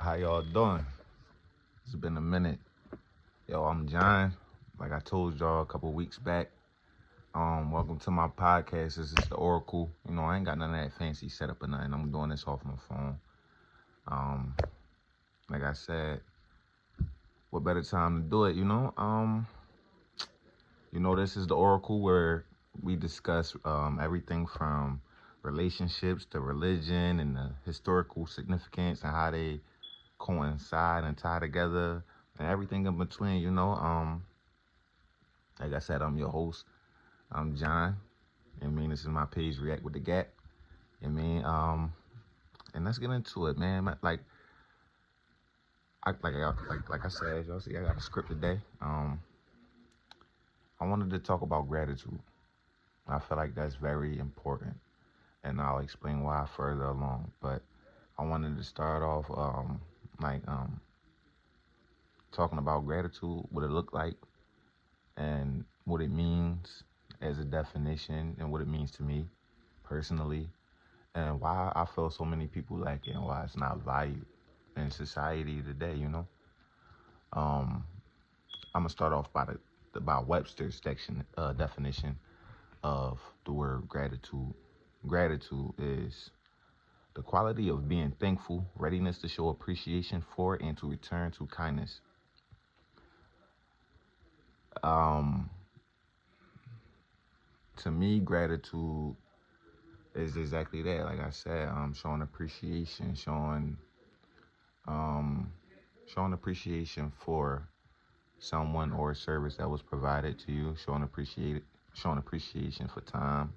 How y'all doing? It's been a minute. Yo, I'm John. Like I told y'all a couple weeks back. Welcome to my podcast. This is the Oracle. You know, I ain't got none of that fancy setup or nothing. I'm doing this off my phone. Like I said, what better time to do it, you know? This is the Oracle where we discuss everything from relationships to religion and the historical significance and how they coincide and tie together and everything in between, Like I said, I'm your host. I'm John. This is my page, React with the Gap. And let's get into it, man. Like I said, as y'all see, I got a script today. I wanted to talk about gratitude. I feel like that's very important, and I'll explain why further along. But I wanted to start off, talking about gratitude, what it looked like, and what it means as a definition, and what it means to me personally, and why I feel so many people like it, and why it's not valued in society today. I'm gonna start off by Webster's definition of the word gratitude. Gratitude is the quality of being thankful, readiness to show appreciation for, and to return to kindness. To me, gratitude is exactly that. Like I said, showing appreciation, showing appreciation for someone or a service that was provided to you, showing appreciation for time,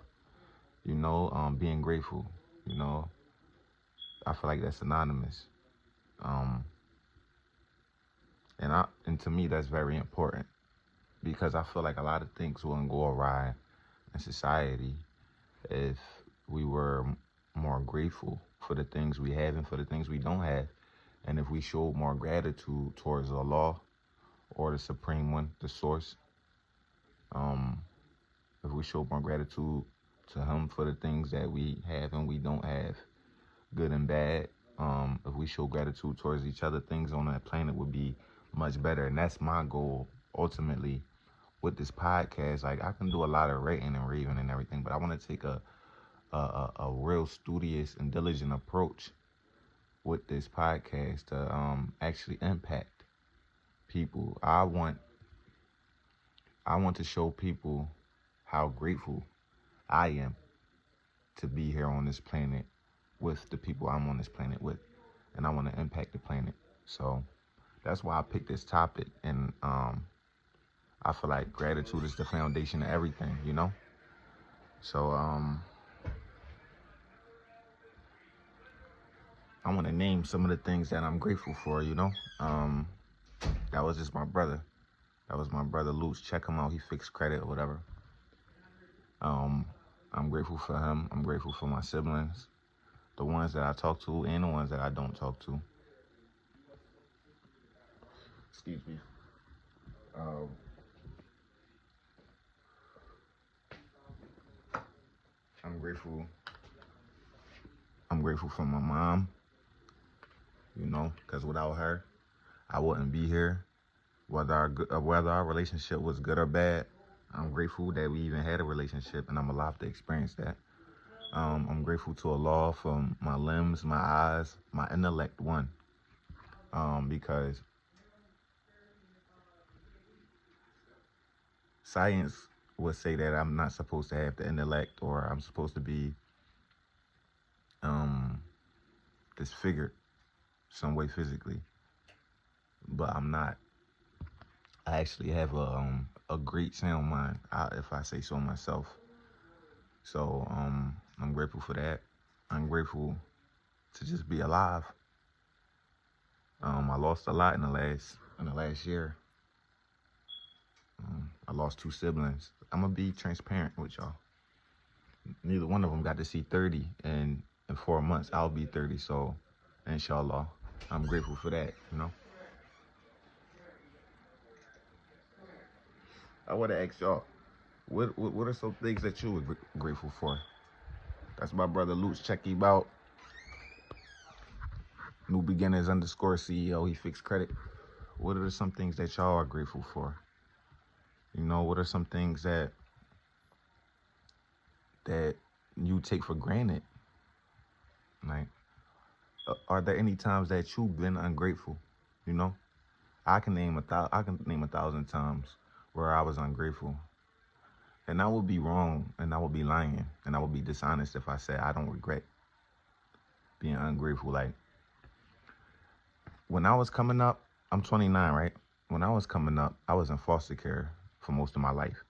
being grateful, I feel like that's synonymous. And to me, that's very important because I feel like a lot of things wouldn't go awry in society if we were more grateful for the things we have and for the things we don't have. And if we showed more gratitude towards the law or the supreme one, the source, if we showed more gratitude to him for the things that we have and we don't have, good and bad, if we show gratitude towards each other, things on that planet would be much better. And that's my goal ultimately with this podcast. Like, I can do a lot of ranting and raving and everything, but I want to take a real studious and diligent approach with this podcast to actually impact people. I want to show people how grateful I am to be here on this planet with the people I'm on this planet with, and I want to impact the planet. So that's why I picked this topic, and I feel like gratitude is the foundation of everything, So I want to name some of the things that I'm grateful for, That was just my brother. That was my brother Luce. Check him out. He fixed credit or whatever. I'm grateful for him. I'm grateful for my siblings, the ones that I talk to and the ones that I don't talk to. Excuse me. I'm grateful for my mom, because without her, I wouldn't be here. Whether our relationship was good or bad, I'm grateful that we even had a relationship, and I'm alive to experience that. I'm grateful to Allah for my limbs, my eyes, my intellect, because science would say that I'm not supposed to have the intellect, or I'm supposed to be disfigured some way physically, but I'm not. I actually have a great sound mind, if I say so myself. So I'm grateful for that. I'm grateful to just be alive. I lost a lot in the last year. I lost 2 siblings. I'm gonna be transparent with y'all. Neither one of them got to see 30, and in 4 months I'll be 30. So, inshallah, I'm grateful for that. I want to ask y'all, what are some things that you were grateful for? That's my brother Luce. Check him out. New Beginners _ CEO. He fixed credit. What are some things that y'all are grateful for? You know, what are some things that you take for granted? Like, are there any times that you've been ungrateful? You know, I can name 1,000 times where I was ungrateful, and I would be wrong, and I would be lying, and I would be dishonest if I said I don't regret being ungrateful. Like, when I was coming up, I'm 29, right? When I was coming up, I was in foster care for most of my life.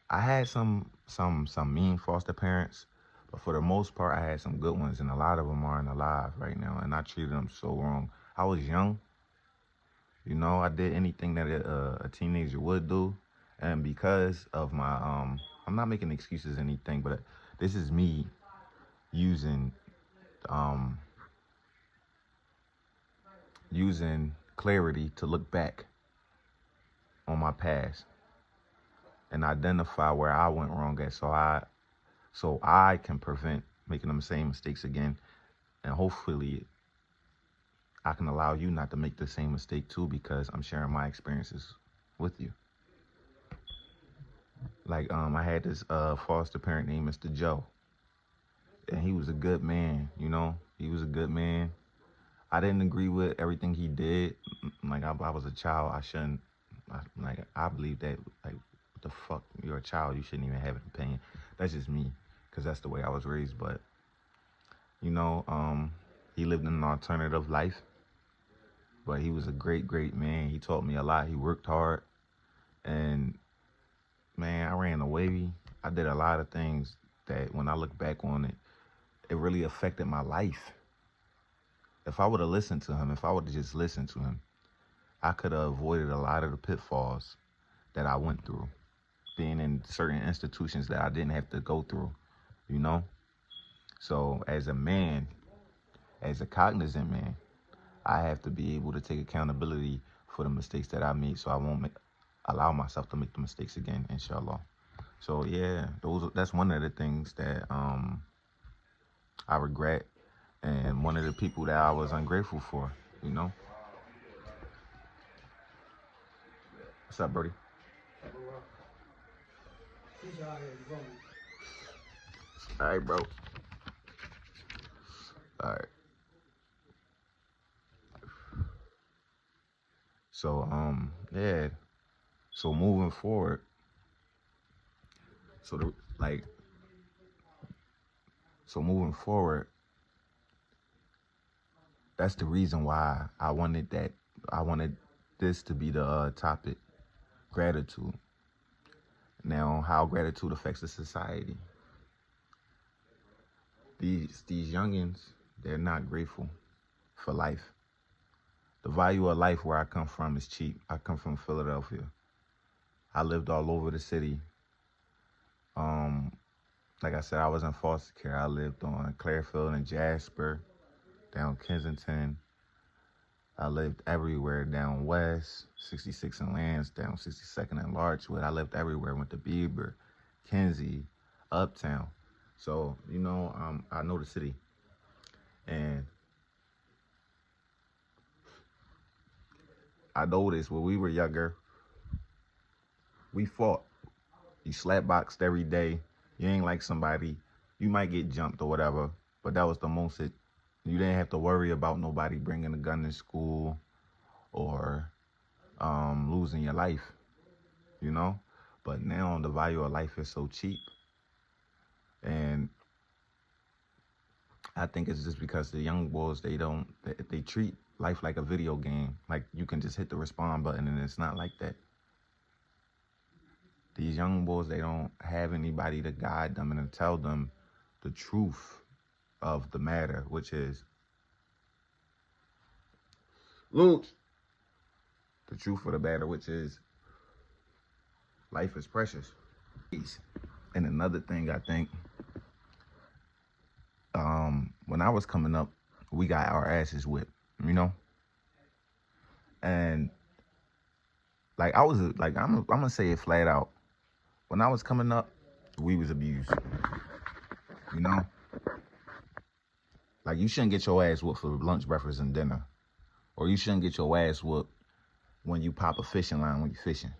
I had some mean foster parents, but for the most part, I had some good ones, and a lot of them aren't alive right now, and I treated them so wrong. I was young, you know. I did anything that a teenager would do, and because of my I'm not making excuses or anything, but this is me using using clarity to look back on my past and identify where I went wrong at, so I can prevent making them same mistakes again, and hopefully I can allow you not to make the same mistake too, because I'm sharing my experiences with you. Like, I had this foster parent named Mr. Joe, and he was a good man. You know, he was a good man. I didn't agree with everything he did. Like, I was a child. I shouldn't. I believe that, like, what the fuck? You're a child. You shouldn't even have an opinion. That's just me, because that's the way I was raised. But, you know, he lived an alternative life. But he was a great, great man. He taught me a lot. He worked hard. And, man, I ran away. I did a lot of things that when I look back on it, it really affected my life. If I would have listened to him, if I would have just listened to him, I could have avoided a lot of the pitfalls that I went through, being in certain institutions that I didn't have to go through, you know? So as a man, as a cognizant man, I have to be able to take accountability for the mistakes that I made, so I won't allow myself to make the mistakes again, inshallah. So yeah, that's one of the things that I regret, and one of the people that I was ungrateful for, you know? What's up, Brody? All right, bro. All right. So, yeah. So moving forward, so moving forward, that's the reason why I wanted this to be the topic, gratitude. Now, how gratitude affects the society. These youngins, they're not grateful for life. The value of life where I come from is cheap. I come from Philadelphia. I lived all over the city. Like I said, I was in foster care. I lived on Clearfield and Jasper, down Kensington. I lived everywhere, down west, 66 and Lansdowne, 62nd and Larchwood. I lived everywhere. Went to Bieber, Kenzie, Uptown. So, you know, I know the city. And I noticed when we were younger, we fought. You slapboxed every day. You ain't like somebody. You might get jumped or whatever, but that was the most you didn't have to worry about nobody bringing a gun to school or losing your life, you know? But now the value of life is so cheap. And I think it's just because the young boys, they treat life like a video game. Like, you can just hit the respond button, and it's not like that. These young boys, they don't have anybody to guide them and to tell them the truth of the matter, which is, Luke, the truth of the matter, which is, life is precious. And another thing, I think, when I was coming up, we got our asses whipped, you know? And like, I'm gonna say it flat out. When I was coming up, we was abused, you know? Like, you shouldn't get your ass whooped for lunch, breakfast, and dinner. Or you shouldn't get your ass whooped when you pop a fishing line when you're fishing.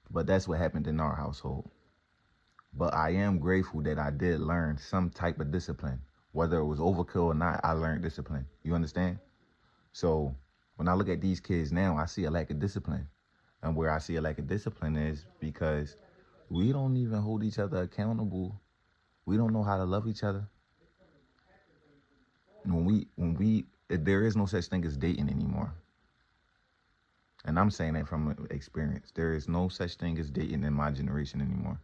But that's what happened in our household. But I am grateful that I did learn some type of discipline. Whether it was overkill or not, I learned discipline. You understand? So when I look at these kids now, I see a lack of discipline. And where I see a lack of discipline is because we don't even hold each other accountable. We don't know how to love each other. There is no such thing as dating anymore. And I'm saying that from experience. There is no such thing as dating in my generation anymore.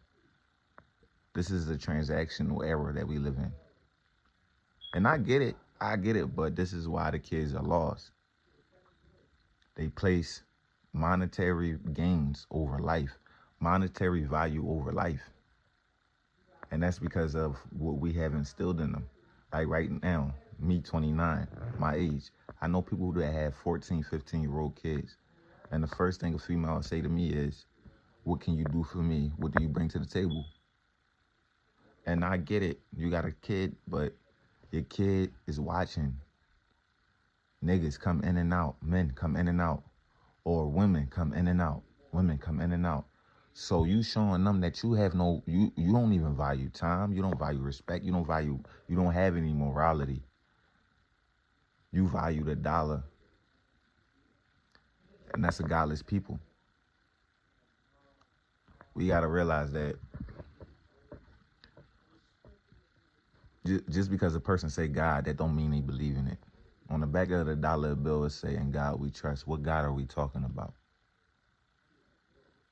This is a transactional era that we live in. And I get it, but this is why the kids are lost. They place monetary gains over life, monetary value over life. And that's because of what we have instilled in them. Like right now, me 29, my age, I know people that have 14, 15-year-old kids. And the first thing a female will say to me is, what can you do for me? What do you bring to the table? And I get it. You got a kid, but your kid is watching niggas come in and out, men come in and out, or women come in and out, women come in and out. So you showing them that you have you don't even value time, you don't value respect, you don't have any morality. You value the dollar. And that's a godless people. We got to realize that just because a person say God, that don't mean they believe in it. On the back of the dollar bill, it's saying, God we trust. What God are we talking about?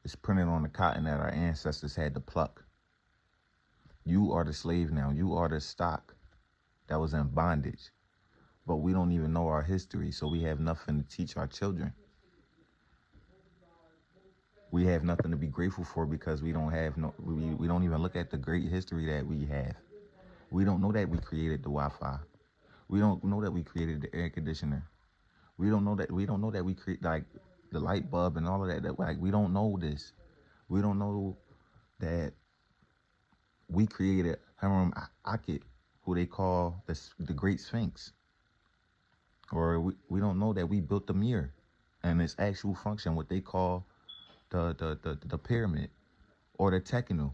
It's printed on the cotton that our ancestors had to pluck. You are the slave now. You are the stock that was in bondage. But we don't even know our history, so we have nothing to teach our children. We have nothing to be grateful for because we don't even look at the great history that we have. We don't know that we created the Wi-Fi. We don't know that we created the air conditioner. We don't know that we create like the light bulb and all of that. Like, we don't know this. We don't know that we created Hiram Akhet, who they call the Great Sphinx. Or we don't know that we built the mirror and its actual function, what they call the pyramid, or the Tekenu,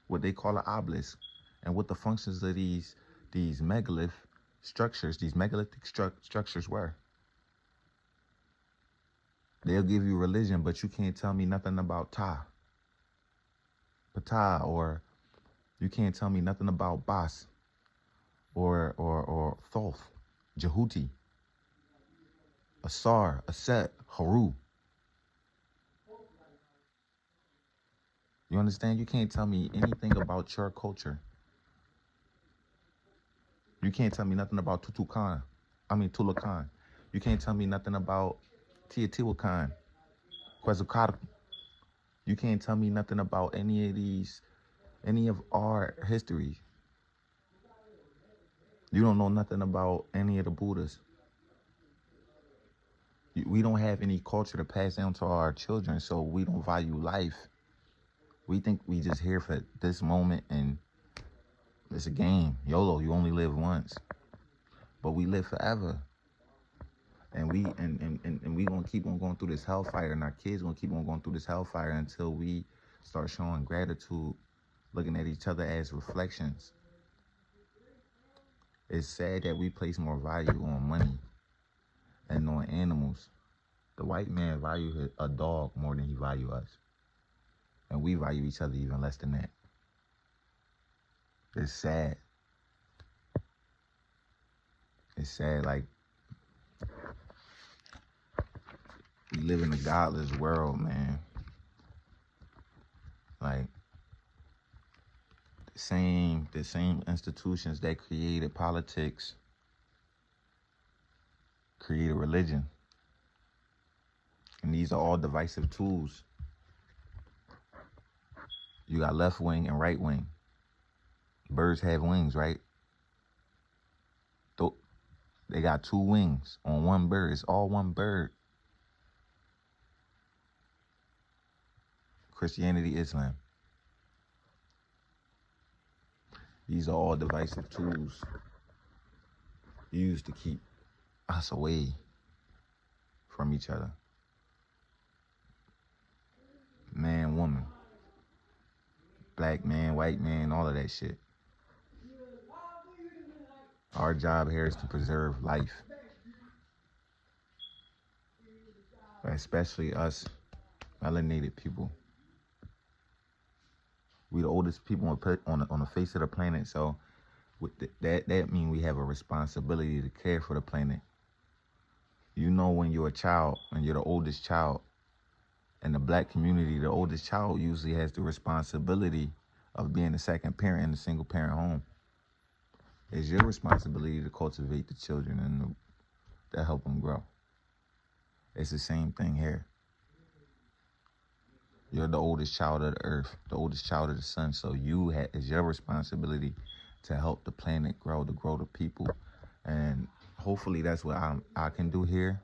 what they call the obelisk, and what the functions of these megalithic structures were. They'll give you religion, but you can't tell me nothing about Ptah, or you can't tell me nothing about Bas, or Thoth, Jehuti, Asar, Aset, Haru. You understand? You can't tell me anything about your culture. You can't tell me nothing about Tulakan. You can't tell me nothing about Teotihuacan, Quetzalcoatl. You can't tell me nothing about any of our history. You don't know nothing about any of the Buddhas. We don't have any culture to pass down to our children, so we don't value life. We think we just here for this moment, and it's a game. YOLO, you only live once. But we live forever. And we gonna keep on going through this hellfire, and our kids gonna keep on going through this hellfire until we start showing gratitude, looking at each other as reflections. It's sad that we place more value on money and on animals. The white man value a dog more than he value us. And we value each other even less than that. It's sad. It's sad, like, we live in a godless world, man. Like, the same institutions that created politics created religion. And these are all divisive tools. You got left wing and right wing. Birds have wings, right? They got two wings on one bird. It's all one bird. Christianity, Islam. These are all divisive tools. used to keep us away from each other. Man, woman, black man, white man, all of that shit. Our job here is to preserve life, especially us melanated people. We the oldest people on the face of the planet, so with that means we have a responsibility to care for the planet. You know, when you're a child and you're the oldest child, in the black community, the oldest child usually has the responsibility of being the second parent in a single parent home. It's your responsibility to cultivate the children and to help them grow. It's the same thing here. You're the oldest child of the earth, the oldest child of the sun. So it's your responsibility to help the planet grow, to grow the people. And hopefully that's what I can do here.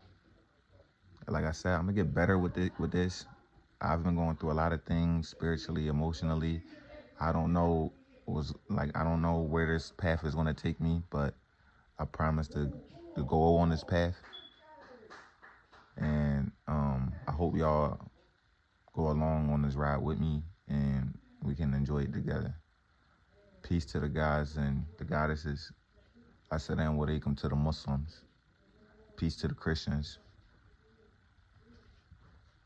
Like I said, I'm gonna get better with this. I've been going through a lot of things spiritually, emotionally. I don't know where this path is gonna take me, but I promise to go on this path. And I hope y'all go along on this ride with me and we can enjoy it together. Peace to the gods and the goddesses. Assalamu alaikum to the Muslims. Peace to the Christians.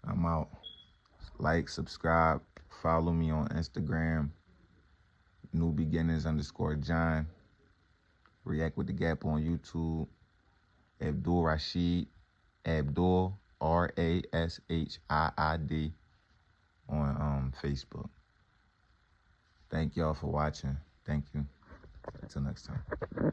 I'm out. Like, subscribe, follow me on Instagram, newbeginners_John. React with the Gap on YouTube. Abdul Rashid, Abdul RASHIID on Facebook. Thank y'all for watching. Thank you. Until next time.